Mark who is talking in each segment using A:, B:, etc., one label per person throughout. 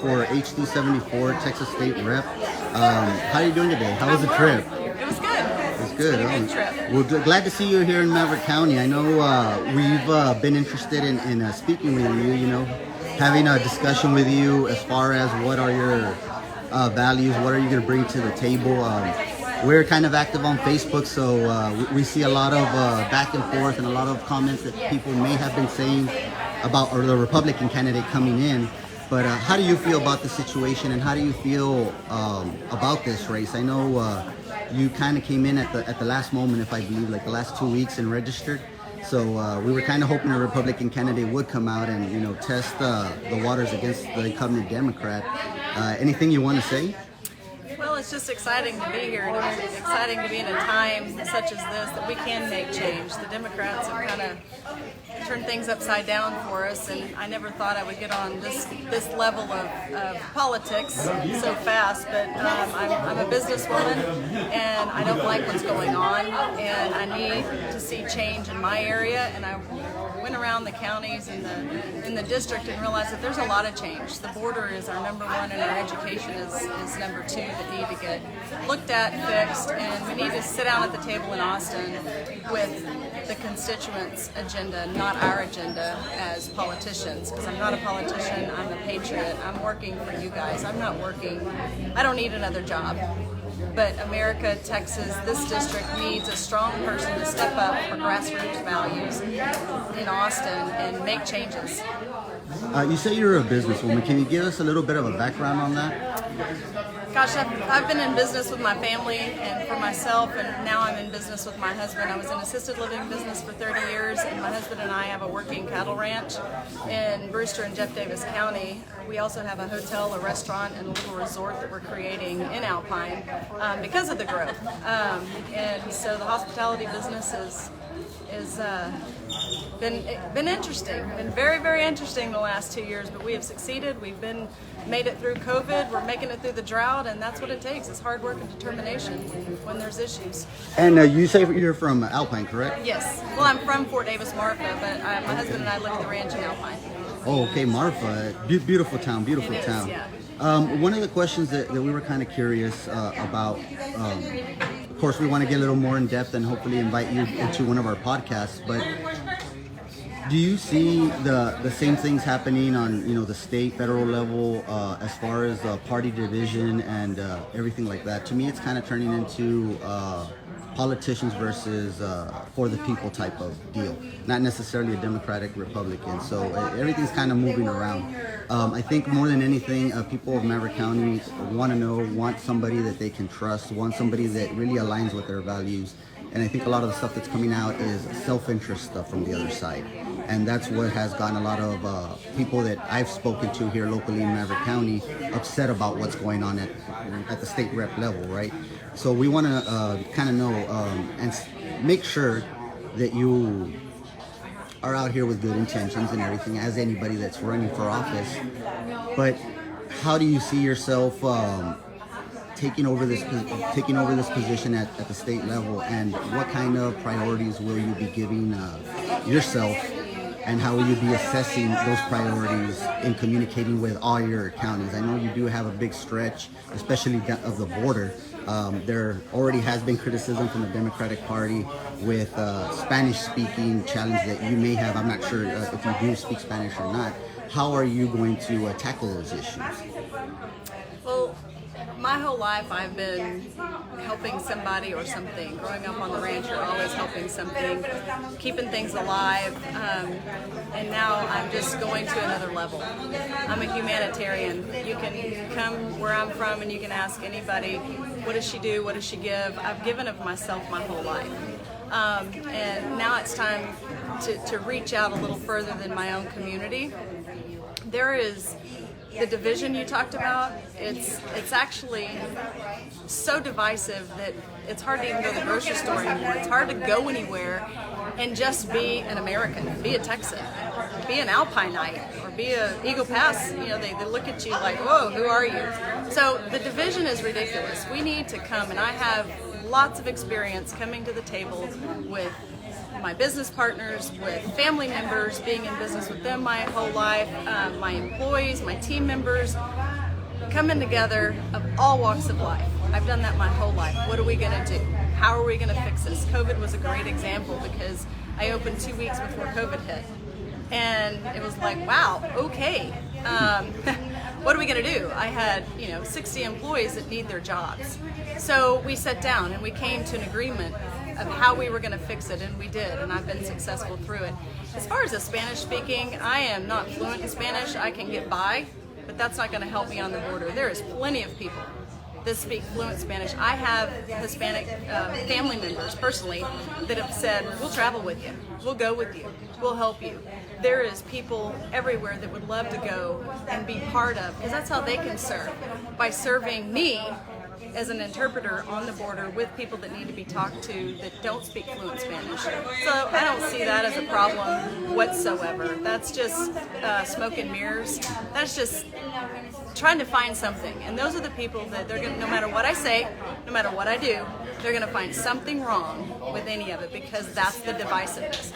A: for HD74 Texas State Rep. How are you doing today? How was the trip?
B: It was good.
A: It was good.
B: It was a good trip.
A: Well, glad to see you here in Maverick County. I know we've been interested in speaking with you, having a discussion with you as far as what are your values, what are you going to bring to the table. We're kind of active on Facebook, so we see a lot of back and forth and a lot of comments that people may have been saying about or the Republican candidate coming in. But how do you feel about the situation, and how do you feel about this race? I know you kind of came in at the last moment, if I believe, like the last 2 weeks, and registered. So we were kind of hoping a Republican candidate would come out and test the waters against the incumbent Democrat. Anything you want to say?
B: Well, it's just exciting to be here, and it's exciting to be in a time such as this that we can make change. The Democrats have kind of turned things upside down for us, and I never thought I would get on this level of politics so fast, but I'm a businesswoman, and I don't like what's going on, and I need to see change in my area, and I went around the counties and in the district and realized that there's a lot of change. The border is our number one, and our education is number two that need to get looked at and fixed, and we need to sit down at the table in Austin with the constituents' agenda, not our agenda as politicians, because I'm not a politician, I'm a patriot. I'm working for you guys. I don't need another job. But America, Texas, this district needs a strong person to step up for grassroots values in Austin and make changes.
A: You say you're a businesswoman. Can you give us a little bit of a background on that?
B: Gosh, I've been in business with my family and for myself, and now I'm in business with my husband. I was in assisted living business for 30 years, and my husband and I have a working cattle ranch in Brewster and Jeff Davis County. We also have a hotel, a restaurant, and a little resort that we're creating in Alpine because of the growth. And so the hospitality business is been interesting, been very, very interesting the last 2 years, but we have succeeded. We've made it through COVID, we're making it through the drought, and that's what it takes. It's hard work and determination when there's issues.
A: And you say you're from Alpine, correct?
B: Yes. Well, I'm from Fort Davis, Marfa, but my husband and I live at the ranch in Alpine.
A: Oh, okay, Marfa. Beautiful town, beautiful town.
B: Yeah.
A: One of the questions that we were kind of curious about, of course, we want to get a little more in depth and hopefully invite you into one of our podcasts, but do you see the same things happening on the state, federal level as far as party division and everything like that? To me, it's kind of turning into politicians versus for the people type of deal, not necessarily a Democratic Republican. So everything's kind of moving around. I think more than anything, people of Maverick County want somebody that they can trust, want somebody that really aligns with their values. And I think a lot of the stuff that's coming out is self-interest stuff from the other side. And that's what has gotten a lot of people that I've spoken to here locally in Maverick County upset about what's going on at the state rep level, right? So we want to kind of know and make sure that you are out here with good intentions and everything, as anybody that's running for office. But how do you see yourself taking over this position at the state level, and what kind of priorities will you be giving yourself, and how will you be assessing those priorities in communicating with all your counties? I know you do have a big stretch, especially of the border. There already has been criticism from the Democratic Party with Spanish-speaking challenge that you may have. I'm not sure if you do speak Spanish or not. How are you going to tackle those issues?
B: Well, my whole life I've been helping somebody or something. Growing up on the ranch, you're always helping something, keeping things alive, and now I'm just going to another level. I'm a humanitarian. You can come where I'm from and you can ask anybody, what does she do, what does she give? I've given of myself my whole life. And now it's time to reach out a little further than my own community. There is the division you talked about. It's actually so divisive that it's hard to even go to the grocery store anymore. It's hard to go anywhere and just be an American, be a Texan, be an Alpineite, or be a Eagle Pass. They look at you like, whoa, who are you? So the division is ridiculous. We need to come, and I have lots of experience coming to the table with my business partners, with family members, being in business with them my whole life, my employees, my team members, coming together of all walks of life. I've done that my whole life. What are we going to do? How are we going to fix this? COVID was a great example because I opened 2 weeks before COVID hit. And it was like, wow, okay. What are we going to do? I had, 60 employees that need their jobs. So we sat down and we came to an agreement of how we were going to fix it, and we did, and I've been successful through it. As far as the Spanish speaking, I am not fluent in Spanish. I can get by, but that's not going to help me on the border. There is plenty of people that speak fluent Spanish. I have Hispanic family members personally that have said, we'll travel with you, we'll go with you, we'll help you. There is people everywhere that would love to go and be part of, because that's how they can serve, by serving me as an interpreter on the border with people that need to be talked to that don't speak fluent Spanish. So I don't see that as a problem whatsoever. That's just smoke and mirrors. That's just trying to find something. And those are the people that they're going to, no matter what I say, no matter what I do, they're going to find something wrong with any of it, because that's the divisiveness.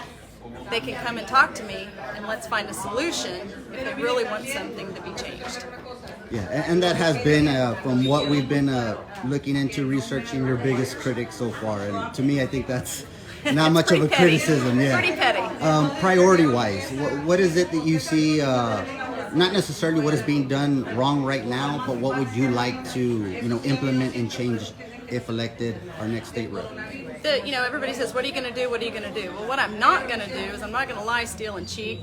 B: They can come and talk to me and let's find a solution if they really want something to be changed.
A: Yeah, and that has been, from what we've been looking into, researching, your biggest critic so far. And to me, I think that's not much of a criticism. Yeah,
B: pretty petty.
A: Priority-wise, what is it that you see, not necessarily what is being done wrong right now, but what would you like to, implement and change if elected our next state rep?
B: Everybody says, what are you going to do? What are you going to do? Well, what I'm not going to do is I'm not going to lie, steal, and cheat.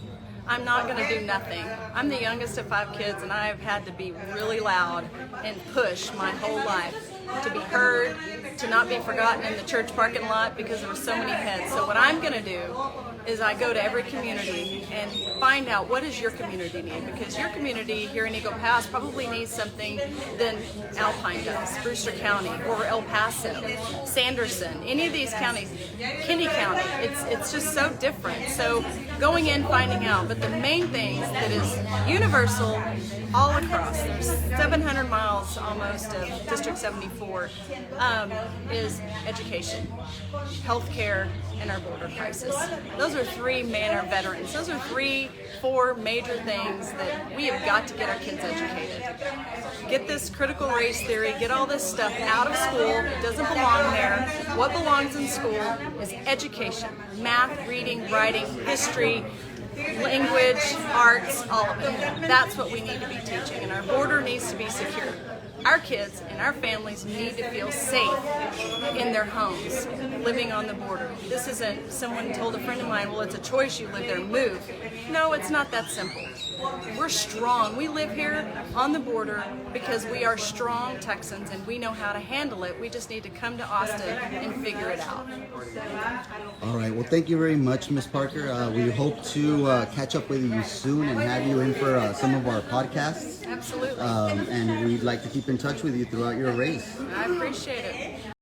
B: I'm not going to do nothing. I'm the youngest of 5 kids, and I've had to be really loud and push my whole life to be heard, to not be forgotten in the church parking lot because there were so many heads. So what I'm going to do is I go to every community and find out what does your community need, because your community here in Eagle Pass probably needs something than Alpine does, Brewster County or El Paso, Sanderson, any of these counties, Kinney County. It's just so different. So going in, finding out, but the main thing that is universal all across, there's 700 miles almost of District 74, is education, healthcare, and our border crisis. Those are 3 our veterans. Those are 4 major things that we have got to get our kids educated. Get this critical race theory, get all this stuff out of school. It doesn't belong there. What belongs in school is education, math, reading, writing, history, language, arts, all of it. That's what we need to be teaching, and our border needs to be secure. Our kids and our families need to feel safe in their homes, living on the border. This isn't, someone told a friend of mine, well, it's a choice, you live there, move. No, it's not that simple. We're strong. We live here on the border because we are strong Texans and we know how to handle it. We just need to come to Austin and figure it out.
A: All right. Well, thank you very much, Ms. Parker. We hope to catch up with you soon and have you in for some of our podcasts.
B: Absolutely.
A: And we'd like to keep in touch with you throughout your race.
B: I appreciate it.